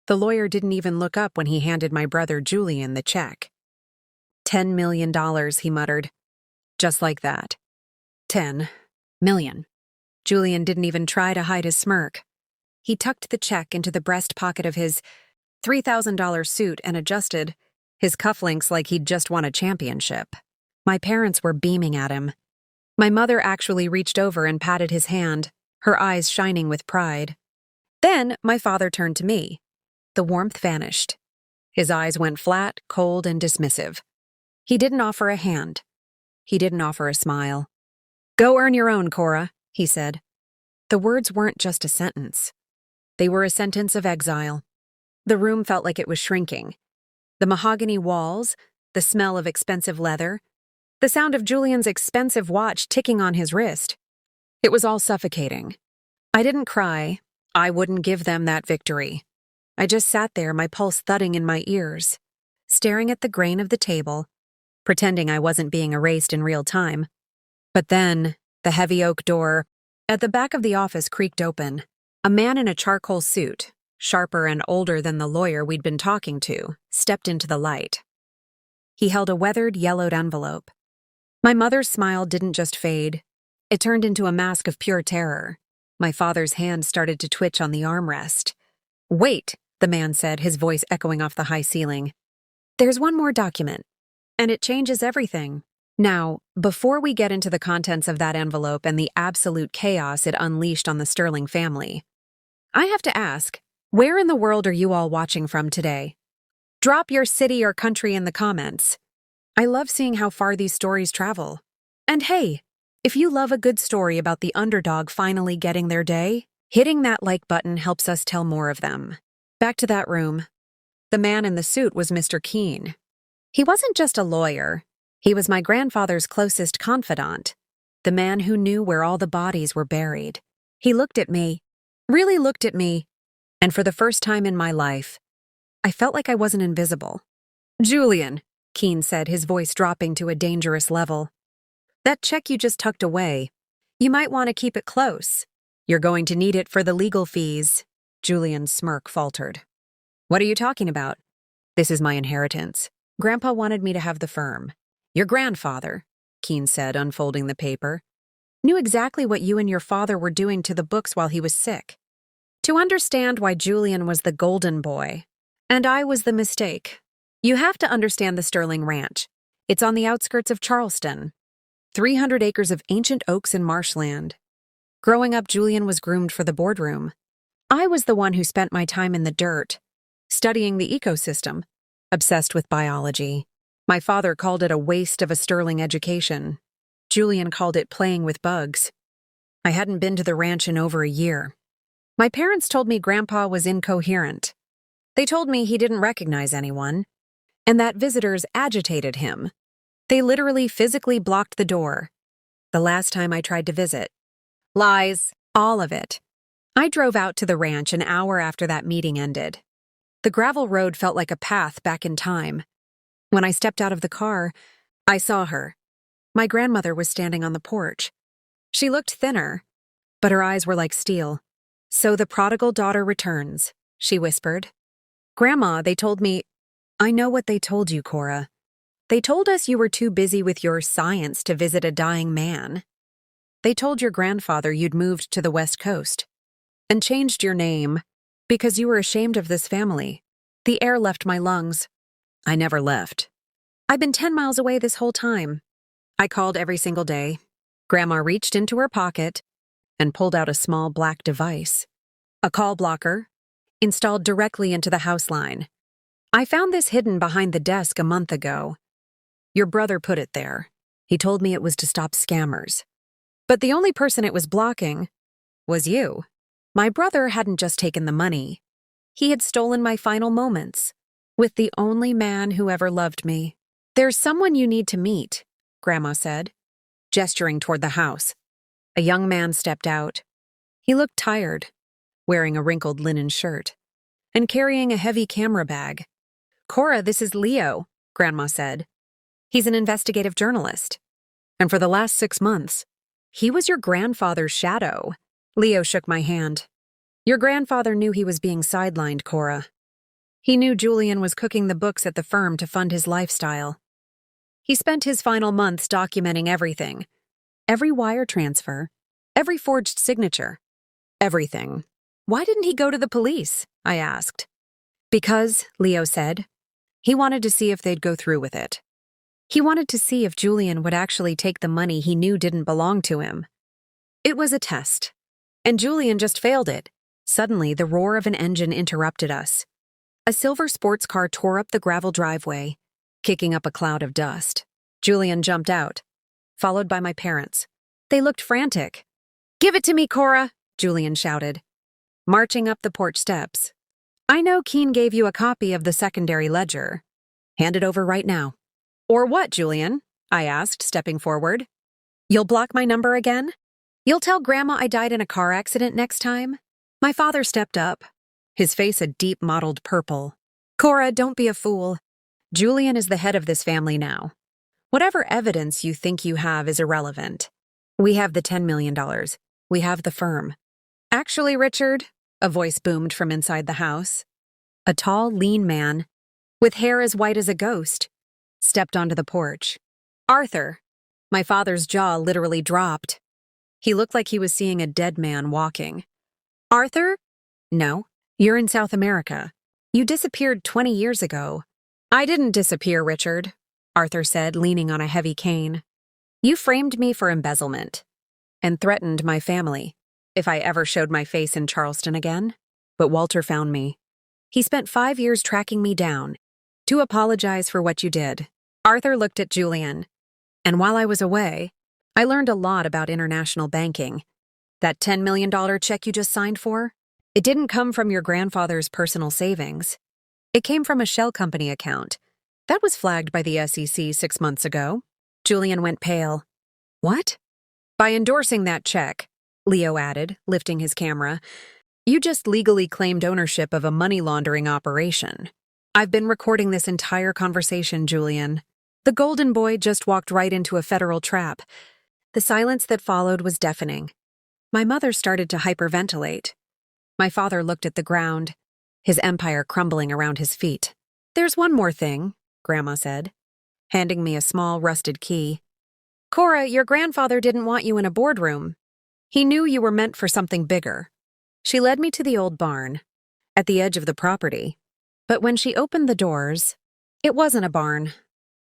The lawyer didn't even look up when he handed my brother Julian the check. $10 million, he muttered. Just like that. 10 million. Julian didn't even try to hide his smirk. He tucked the check into the breast pocket of his $3,000 suit and adjusted his cufflinks like he'd just won a championship. My parents were beaming at him. My mother actually reached over and patted his hand, her eyes shining with pride. Then my father turned to me. The warmth vanished. His eyes went flat, cold, and dismissive. He didn't offer a hand. He didn't offer a smile. "Go earn your own, Kora," he said. The words weren't just a sentence. They were a sentence of exile. The room felt like it was shrinking. The mahogany walls, the smell of expensive leather, the sound of Julian's expensive watch ticking on his wrist. It was all suffocating. I didn't cry. I wouldn't give them that victory. I just sat there, my pulse thudding in my ears, staring at the grain of the table, pretending I wasn't being erased in real time. But then, the heavy oak door at the back of the office creaked open. A man in a charcoal suit, sharper and older than the lawyer we'd been talking to, stepped into the light. He held a weathered, yellowed envelope. My mother's smile didn't just fade. It turned into a mask of pure terror. My father's hand started to twitch on the armrest. "Wait," the man said, his voice echoing off the high ceiling. "There's one more document, and it changes everything." Now, before we get into the contents of that envelope and the absolute chaos it unleashed on the Sterling family, I have to ask, where in the world are you all watching from today? Drop your city or country in the comments. I love seeing how far these stories travel. And hey, if you love a good story about the underdog finally getting their day, hitting that like button helps us tell more of them. Back to that room. The man in the suit was Mr. Keene. He wasn't just a lawyer. He was my grandfather's closest confidant, the man who knew where all the bodies were buried. He looked at me, really looked at me, and for the first time in my life, I felt like I wasn't invisible. "Julian," Keene said, his voice dropping to a dangerous level, "that check you just tucked away, you might want to keep it close. You're going to need it for the legal fees." Julian's smirk faltered. "What are you talking about?" "This is my inheritance. Grandpa wanted me to have the firm. Your grandfather," Keene said, unfolding the paper, "knew exactly what you and your father were doing to the books while he was sick. To understand why Julian was the golden boy, and I was the mistake, you have to understand the Sterling Ranch. It's on the outskirts of Charleston. 300 acres of ancient oaks and marshland. Growing up, Julian was groomed for the boardroom. I was the one who spent my time in the dirt, studying the ecosystem, obsessed with biology. My father called it a waste of a Sterling education. Julian called it playing with bugs. I hadn't been to the ranch in over a year. My parents told me Grandpa was incoherent. They told me he didn't recognize anyone, and that visitors agitated him. They literally physically blocked the door. The last time I tried to visit. Lies, all of it. I drove out to the ranch an hour after that meeting ended. The gravel road felt like a path back in time. When I stepped out of the car, I saw her. My grandmother was standing on the porch. She looked thinner, but her eyes were like steel. "So the prodigal daughter returns," she whispered. "Grandma, they told me—" "I know what they told you, Kora. They told us you were too busy with your science to visit a dying man. They told your grandfather you'd moved to the West Coast and changed your name because you were ashamed of this family." The air left my lungs. I never left. I've been 10 miles away this whole time. I called every single day. Grandma reached into her pocket and pulled out a small black device. A call blocker, installed directly into the house line. "I found this hidden behind the desk a month ago. Your brother put it there. He told me it was to stop scammers. But the only person it was blocking was you." My brother hadn't just taken the money. He had stolen my final moments with the only man who ever loved me. "There's someone you need to meet," Grandma said, gesturing toward the house. A young man stepped out. He looked tired, wearing a wrinkled linen shirt, and carrying a heavy camera bag. "Kora, this is Leo," Grandma said. "He's an investigative journalist. And for the last 6 months, he was your grandfather's shadow." Leo shook my hand. "Your grandfather knew he was being sidelined, Kora. He knew Julian was cooking the books at the firm to fund his lifestyle. He spent his final months documenting everything. Every wire transfer, every forged signature, everything. Why didn't he go to the police? I asked. Because, Leo said, he wanted to see if they'd go through with it. He wanted to see if Julian would actually take the money he knew didn't belong to him. It was a test, and Julian just failed it. Suddenly, the roar of an engine interrupted us. A silver sports car tore up the gravel driveway, kicking up a cloud of dust. Julian jumped out, followed by my parents. They looked frantic. "Give it to me, Kora," Julian shouted, marching up the porch steps. "I know Keen gave you a copy of the secondary ledger. Hand it over right now." "Or what, Julian?" I asked, stepping forward. "You'll block my number again? You'll tell Grandma I died in a car accident next time?" My father stepped up, his face a deep mottled purple. "Kora, don't be a fool. Julian is the head of this family now. Whatever evidence you think you have is irrelevant. We have the $10 million. We have the firm." "Actually, Richard," a voice boomed from inside the house. A tall, lean man, with hair as white as a ghost, stepped onto the porch. "Arthur." My father's jaw literally dropped. He looked like he was seeing a dead man walking. "Arthur?" "No, you're in South America. You disappeared 20 years ago." "I didn't disappear, Richard," Arthur said, leaning on a heavy cane. "You framed me for embezzlement and threatened my family if I ever showed my face in Charleston again. But Walter found me. He spent 5 years tracking me down to apologize for what you did." Arthur looked at Julian. "And while I was away, I learned a lot about international banking. That $10 million check you just signed for? It didn't come from your grandfather's personal savings. It came from a shell company account. That was flagged by the SEC 6 months ago." Julian went pale. "What?" "By endorsing that check," Leo added, lifting his camera, "you just legally claimed ownership of a money laundering operation. I've been recording this entire conversation, Julian. The golden boy just walked right into a federal trap." The silence that followed was deafening. My mother started to hyperventilate. My father looked at the ground, his empire crumbling around his feet. "There's one more thing," Grandma said, handing me a small, rusted key. "Kora, your grandfather didn't want you in a boardroom. He knew you were meant for something bigger." She led me to the old barn, at the edge of the property. But when she opened the doors, it wasn't a barn.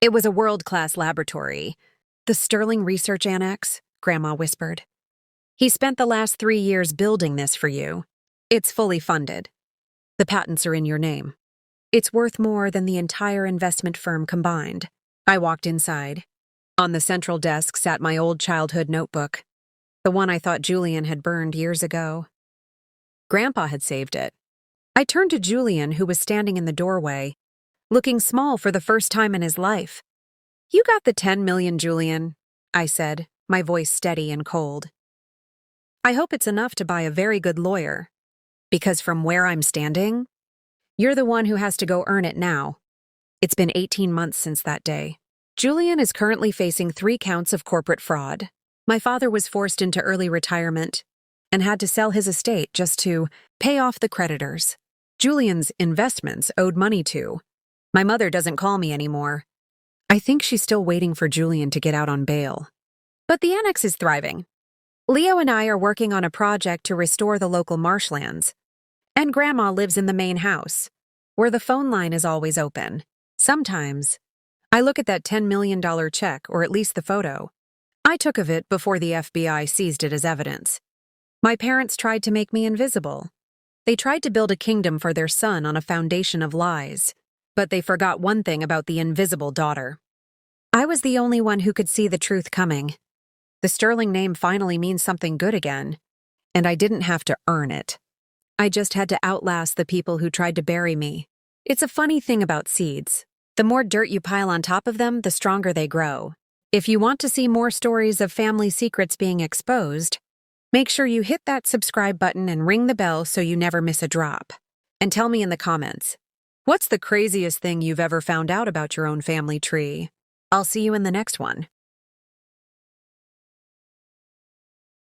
It was a world-class laboratory. "The Sterling Research Annex," Grandma whispered. "He spent the last 3 years building this for you. It's fully funded. The patents are in your name. It's worth more than the entire investment firm combined." I walked inside. On the central desk sat my old childhood notebook, the one I thought Julian had burned years ago. Grandpa had saved it. I turned to Julian, who was standing in the doorway, looking small for the first time in his life. "You got the 10 million, Julian," I said, my voice steady and cold. "I hope it's enough to buy a very good lawyer, because from where I'm standing, you're the one who has to go earn it now. It's been 18 months since that day." Julian is currently facing 3 counts of corporate fraud. My father was forced into early retirement and had to sell his estate just to pay off the creditors Julian's investments owed money to. My mother doesn't call me anymore. I think she's still waiting for Julian to get out on bail. But the annex is thriving. Leo and I are working on a project to restore the local marshlands. And Grandma lives in the main house, where the phone line is always open. Sometimes, I look at that $10 million check, or at least the photo I took of it before the FBI seized it as evidence. My parents tried to make me invisible. They tried to build a kingdom for their son on a foundation of lies. But they forgot one thing about the invisible daughter. I was the only one who could see the truth coming. The Sterling name finally means something good again, and I didn't have to earn it. I just had to outlast the people who tried to bury me. It's a funny thing about seeds. The more dirt you pile on top of them, the stronger they grow. If you want to see more stories of family secrets being exposed, make sure you hit that subscribe button and ring the bell so you never miss a drop. And tell me in the comments, what's the craziest thing you've ever found out about your own family tree? I'll see you in the next one.